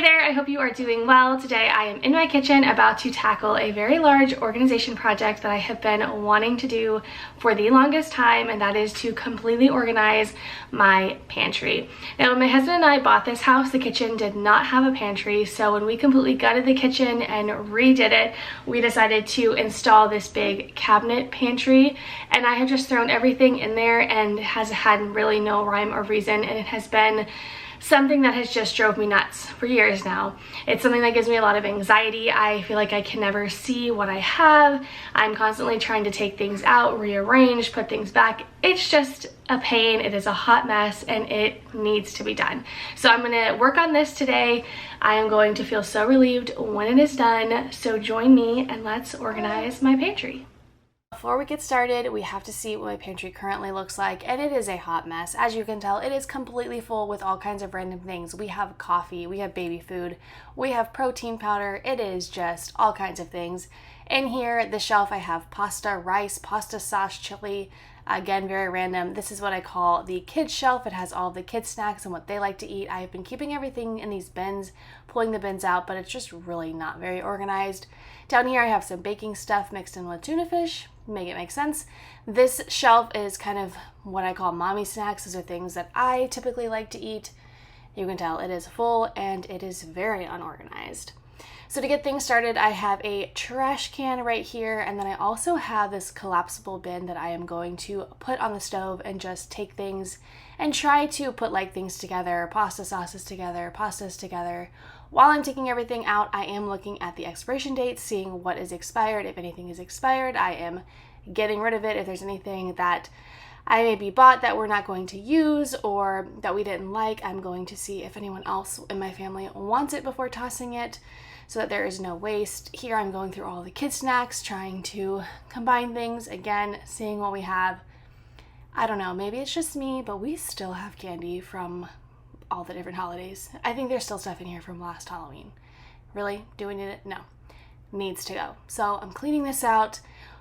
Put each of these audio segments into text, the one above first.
Hey there, I hope you are doing well. Today I am in my kitchen about to tackle a very large organization project that I have been wanting to do for the longest time, and that is to completely organize my pantry. Now, when my husband and I bought this house, the kitchen did not have a pantry, so when we completely gutted the kitchen and redid it, we decided to install this big cabinet pantry, and I have just thrown everything in there and has had really no rhyme or reason, and it has been something that has just drove me nuts for years now. It's something that gives me a lot of anxiety. I feel like I can never see what I have. I'm constantly trying to take things out, rearrange, put things back. It's just a pain. It is a hot mess and it needs to be done. So I'm gonna work on this today. I am going to feel so relieved when it is done. So join me and let's organize my pantry. Before we get started, we have to see what my pantry currently looks like, and it is a hot mess. As you can tell, it is completely full with all kinds of random things. We have coffee, we have baby food, we have protein powder. It is just all kinds of things. In here, the shelf, I have pasta, rice, pasta sauce, chili. Again, very random. This is what I call the kids shelf. It has all the kids snacks and what they like to eat. I have been keeping everything in these bins, pulling the bins out, but it's just really not very organized. Down here I have some baking stuff mixed in with tuna fish. Make it make sense. This shelf is kind of what I call mommy snacks. Those are things that I typically like to eat. You can tell it is full and it is very unorganized. So to get things started, I have a trash can right here, and then I also have this collapsible bin that I am going to put on the stove and just take things and try to put like things together, pasta sauces together, pastas together. While I'm taking everything out, I am looking at the expiration dates, seeing what is expired. If anything is expired, I am getting rid of it. If there's anything that I maybe bought that we're not going to use or that we didn't like, I'm going to see if anyone else in my family wants it before tossing it, so that there is no waste. Here I'm going through all the kids snacks, trying to combine things, again, seeing what we have. I don't know, maybe it's just me, but we still have candy from all the different holidays. I think there's still stuff in here from last Halloween. Really? Do we need it? No. Needs to go. So I'm cleaning this out.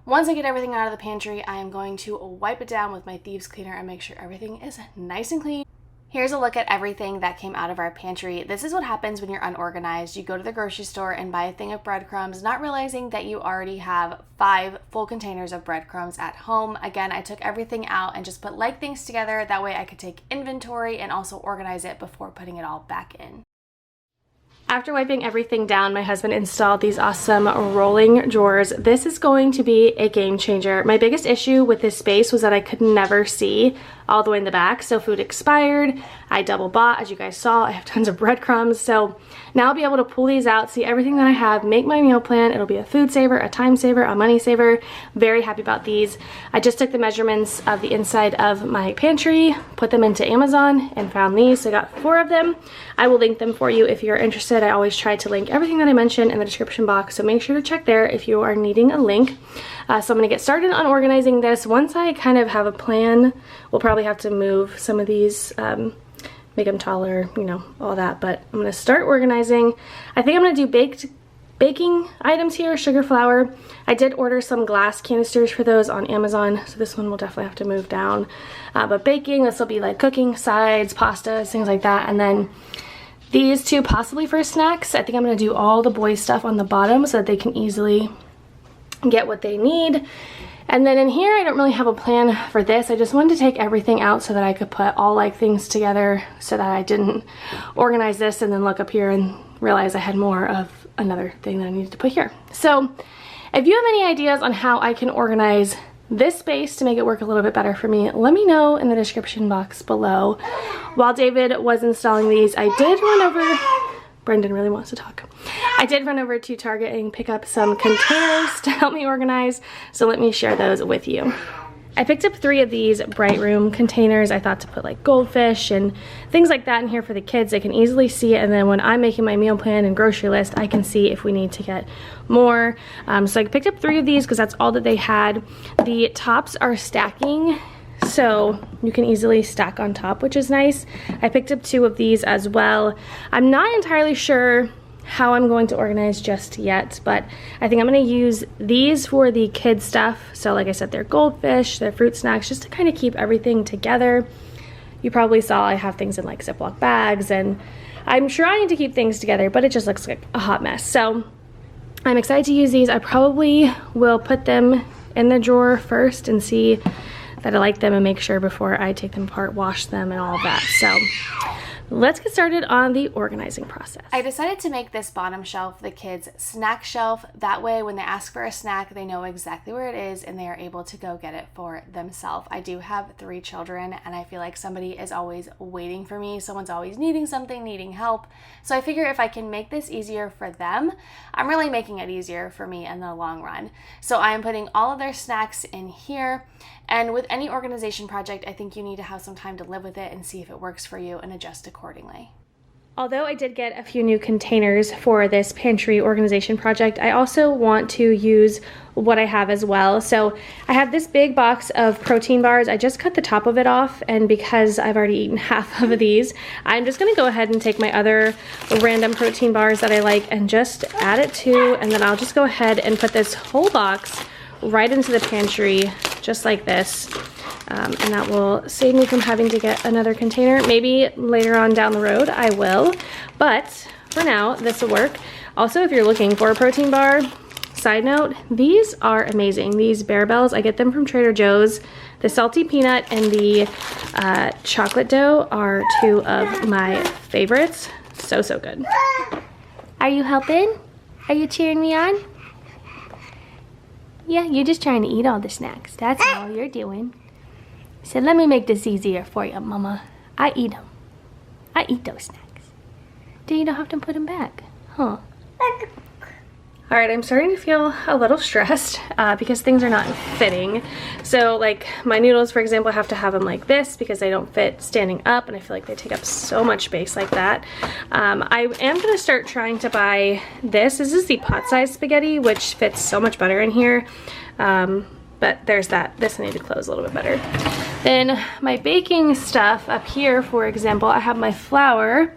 Once I get everything out of the pantry, I am going to wipe it down with my thieves cleaner and make sure everything is nice and clean. Here's a look at everything that came out of our pantry. This is what happens when you're unorganized. You go to the grocery store and buy a thing of breadcrumbs, not realizing that you already have 5 full containers of breadcrumbs at home. Again, I took everything out and just put like things together. That way I could take inventory and also organize it before putting it all back in. After wiping everything down, my husband installed these awesome rolling drawers. This is going to be a game changer. My biggest issue with this space was that I could never see all the way in the back. So food expired, I double bought, as you guys saw. I have tons of breadcrumbs. So now I'll be able to pull these out, see everything that I have, make my meal plan. It'll be a food saver, a time saver, a money saver. Very happy about these. I just took the measurements of the inside of my pantry, put them into Amazon, and found these. So I got 4 of them. I will link them for you if you're interested. I always try to link everything that I mentioned in the description box, so make sure to check there if you are needing a link. So I'm going to get started on organizing this. Once I kind of have a plan, we'll probably have to move some of these, make them taller, you know, all that, but I'm going to start organizing. I think I'm going to do baking items here, sugar, flour. I did order some glass canisters for those on Amazon, so this one will definitely have to move down. But baking, this will be like cooking, sides, pastas, things like that, and then these 2 possibly for snacks. I think I'm going to do all the boys' stuff on the bottom so that they can easily get what they need. And then in here, I don't really have a plan for this. I just wanted to take everything out so that I could put all like things together so that I didn't organize this and then look up here and realize I had more of another thing that I needed to put here. So if you have any ideas on how I can organize this space to make it work a little bit better for me, let me know in the description box below. While David was installing these, I did run over, Brendan really wants to talk. I did run over to Target and pick up some containers to help me organize, so let me share those with you. I picked up 3 of these Bright Room containers. I thought to put like goldfish and things like that in here for the kids. They can easily see it, and then when I'm making my meal plan and grocery list, I can see if we need to get more. So I picked up 3 of these because that's all that they had. The tops are stacking, so you can easily stack on top, which is nice. I picked up 2 of these as well. I'm not entirely sure how I'm going to organize just yet, but I think I'm going to use these for the kids stuff. So like I said, they're goldfish, they're fruit snacks, just to kind of keep everything together. You probably saw I have things in like Ziploc bags, and I'm trying to keep things together, but it just looks like a hot mess. So I'm excited to use these. I probably will put them in the drawer first and see that I like them and make sure before I take them apart, wash them and all of that. So let's get started on the organizing process. I decided to make this bottom shelf the kids' snack shelf. That way when they ask for a snack, they know exactly where it is and they are able to go get it for themselves. I do have 3 children and I feel like somebody is always waiting for me. Someone's always needing something, needing help. So I figure if I can make this easier for them, I'm really making it easier for me in the long run. So I am putting all of their snacks in here. And with any organization project, I think you need to have some time to live with it and see if it works for you and adjust accordingly. Although I did get a few new containers for this pantry organization project, I also want to use what I have as well. So I have this big box of protein bars. I just cut the top of it off, and because I've already eaten half of these, I'm just gonna go ahead and take my other random protein bars that I like and just add it to, and then I'll just go ahead and put this whole box right into the pantry, just like this. And that will save me from having to get another container. Maybe later on down the road I will, but for now this will work. Also, if you're looking for a protein bar, side note, these are amazing. These Bear Bells, I get them from Trader Joe's. The salty peanut and the chocolate dough are 2 of my favorites. So good. Are you helping? Are you cheering me on? Yeah, you're just trying to eat all the snacks. That's all you're doing. So let me make this easier for you, Mama. I eat them. I eat those snacks. Then you don't have to put them back, huh? All right, I'm starting to feel a little stressed because things are not fitting. So like my noodles, for example, I have to have them like this because they don't fit standing up, and I feel like they take up so much space like that. I am gonna start trying to buy this. This is the pot-sized spaghetti, which fits so much better in here. But there's that. This I need to close a little bit better. Then my baking stuff up here, for example, I have my flour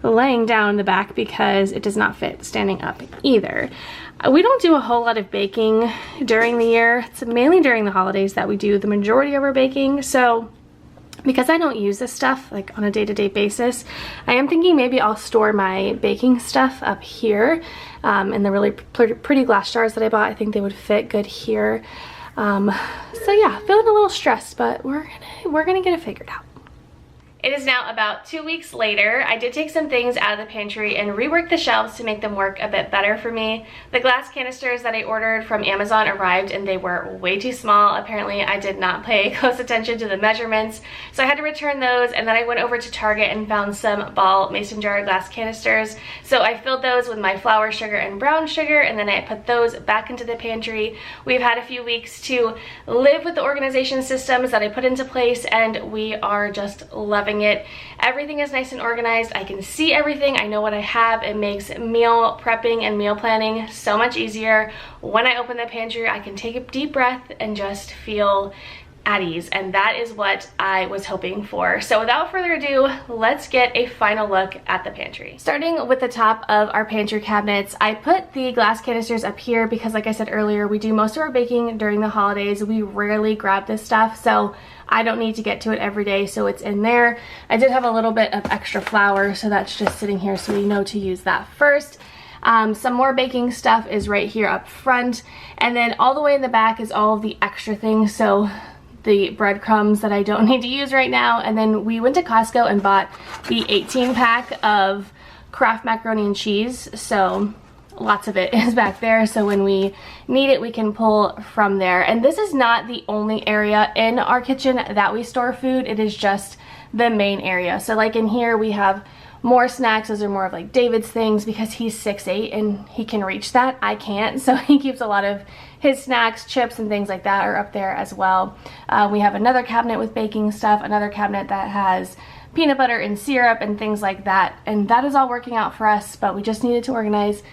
laying down in the back because it does not fit standing up either. We don't do a whole lot of baking during the year. It's mainly during the holidays that we do the majority of our baking. So because I don't use this stuff like on a day-to-day basis, I am thinking maybe I'll store my baking stuff up here in the really pretty glass jars that I bought. I think they would fit good here. So yeah, feeling a little stressed, but we're gonna get it figured out. It is now about 2 weeks later. I did take some things out of the pantry and rework the shelves to make them work a bit better for me. The glass canisters that I ordered from Amazon arrived and they were way too small. Apparently I did not pay close attention to the measurements, so I had to return those, and then I went over to Target and found some ball mason jar glass canisters. So I filled those with my flour, sugar, and brown sugar, and then I put those back into the pantry. We've had a few weeks to live with the organization systems that I put into place, and we are just loving it. Everything is nice and organized. I can see everything. I know what I have. It makes meal prepping and meal planning so much easier. When I open the pantry, I can take a deep breath and just feel at ease, and that is what I was hoping for. So without further ado, let's get a final look at the pantry. Starting with the top of our pantry cabinets, I put the glass canisters up here because, like I said earlier, we do most of our baking during the holidays. We rarely grab this stuff, so I don't need to get to it every day, so it's in there. I did have a little bit of extra flour, so that's just sitting here, so we know to use that first. Some more baking stuff is right here up front, and then all the way in the back is all of the extra things, so the breadcrumbs that I don't need to use right now. And then we went to Costco and bought the 18-pack of Kraft macaroni and cheese, so lots of it is back there, so when we need it we can pull from there. And this is not the only area in our kitchen that we store food, it is just the main area. So like in here we have more snacks. Those are more of like David's things because he's 6'8" and he can reach that. I can't, so he keeps a lot of his snacks, chips, and things like that are up there as well. We have another cabinet with baking stuff, another cabinet that has peanut butter and syrup and things like that, and that is all working out for us, but we just needed to organize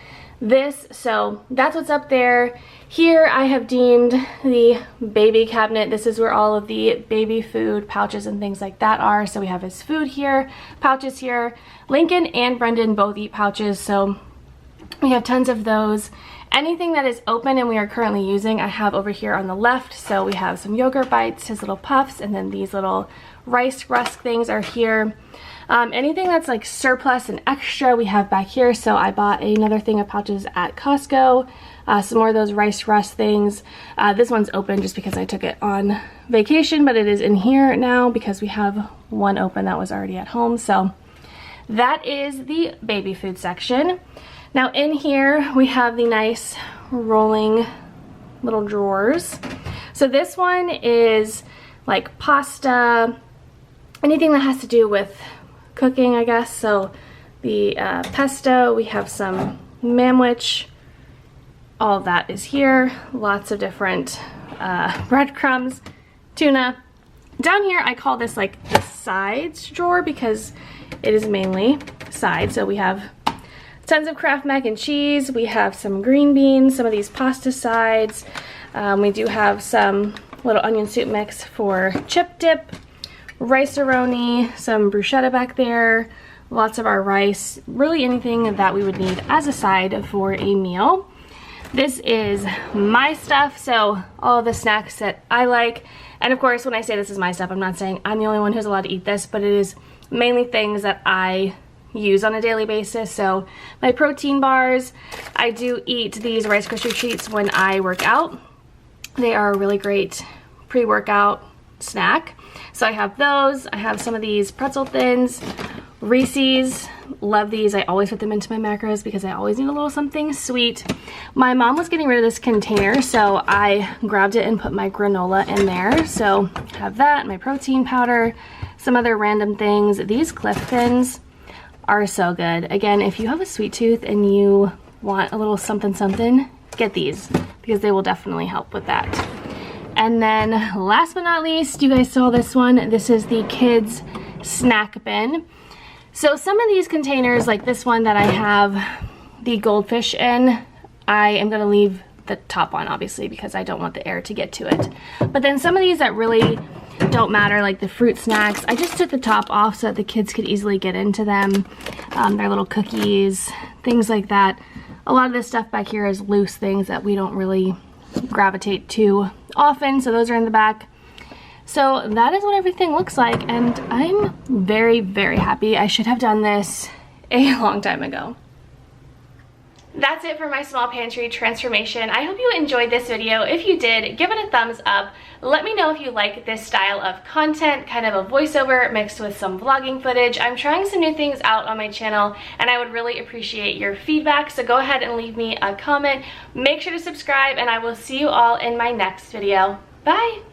this, so that's what's up there. Here I have deemed the baby cabinet. This is where all of the baby food pouches and things like that are. So we have his food here, pouches here. Lincoln and Brendan both eat pouches, so We have tons of those. Anything that is open and we are currently using, I have over here on the left. So we have some yogurt bites, his little puffs, and then these little rice rusk things are here. Anything that's like surplus and extra, we have back here. So I bought another thing of pouches at Costco. Some more of those rice rusk things. This one's open just because I took it on vacation, but it is in here now because we have one open that was already at home. So that is the baby food section. Now in here we have the nice rolling little drawers. So this one is like pasta, anything that has to do with cooking, I guess. So the pesto, we have some manwich, all of that is here. Lots of different breadcrumbs, tuna. Down here I call this like the sides drawer because it is mainly sides. So we have tons of Kraft mac and cheese. We have some green beans, some of these pasta sides. We do have some little onion soup mix for chip dip, rice-a-roni, some bruschetta back there, lots of our rice, really anything that we would need as a side for a meal. This is my stuff, so all of the snacks that I like. And of course, when I say this is my stuff, I'm not saying I'm the only one who's allowed to eat this, but it is mainly things that I use on a daily basis. So my protein bars, I do eat these Rice Krispie treats when I work out. They are a really great pre-workout snack. So I have those. I have some of these pretzel thins, Reese's, love these. I always put them into my macros because I always need a little something sweet. My mom was getting rid of this container, so I grabbed it and put my granola in there. So I have that, my protein powder, some other random things. These Cliff Thins are so good. Again, if you have a sweet tooth and you want a little something something, get these because they will definitely help with that. And then last but not least, you guys saw this one. This is the kids snack bin. So some of these containers, like this one that I have the goldfish in, I am gonna leave the top on obviously because I don't want the air to get to it. But then some of these that really don't matter, like the fruit snacks, I just took the top off so that the kids could easily get into them. Their little cookies, things like that. A lot of this stuff back here is loose things that we don't really gravitate to often, so those are in the back. So that is what everything looks like, and I'm very, very happy. I should have done this a long time ago. That's it for my small pantry transformation. I hope you enjoyed this video. If you did, give it a thumbs up. Let me know if you like this style of content, kind of a voiceover mixed with some vlogging footage. I'm trying some new things out on my channel and I would really appreciate your feedback. So go ahead and leave me a comment. Make sure to subscribe and I will see you all in my next video. Bye!